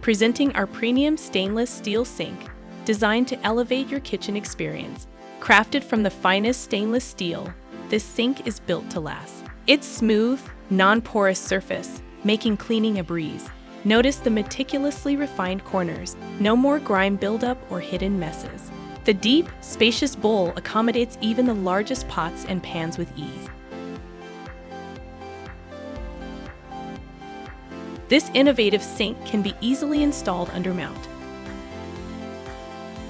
Presenting our premium stainless steel sink, designed to elevate your kitchen experience. Crafted from the finest stainless steel, this sink is built to last. Its smooth, non-porous surface, making cleaning a breeze. Notice the meticulously refined corners, no more grime buildup or hidden messes. The deep, spacious bowl accommodates even the largest pots and pans with ease. This innovative sink can be easily installed undermount.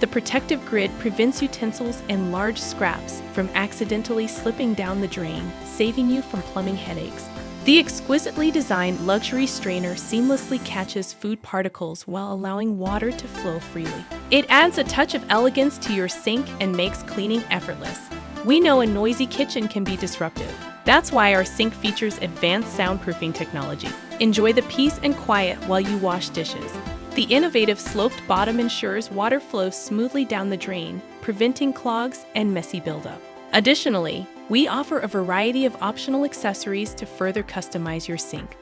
The protective grid prevents utensils and large scraps from accidentally slipping down the drain, saving you from plumbing headaches. The exquisitely designed luxury strainer seamlessly catches food particles while allowing water to flow freely. It adds a touch of elegance to your sink and makes cleaning effortless. We know a noisy kitchen can be disruptive. That's why our sink features advanced soundproofing technology. Enjoy the peace and quiet while you wash dishes. The innovative sloped bottom ensures water flows smoothly down the drain, preventing clogs and messy buildup. Additionally, we offer a variety of optional accessories to further customize your sink.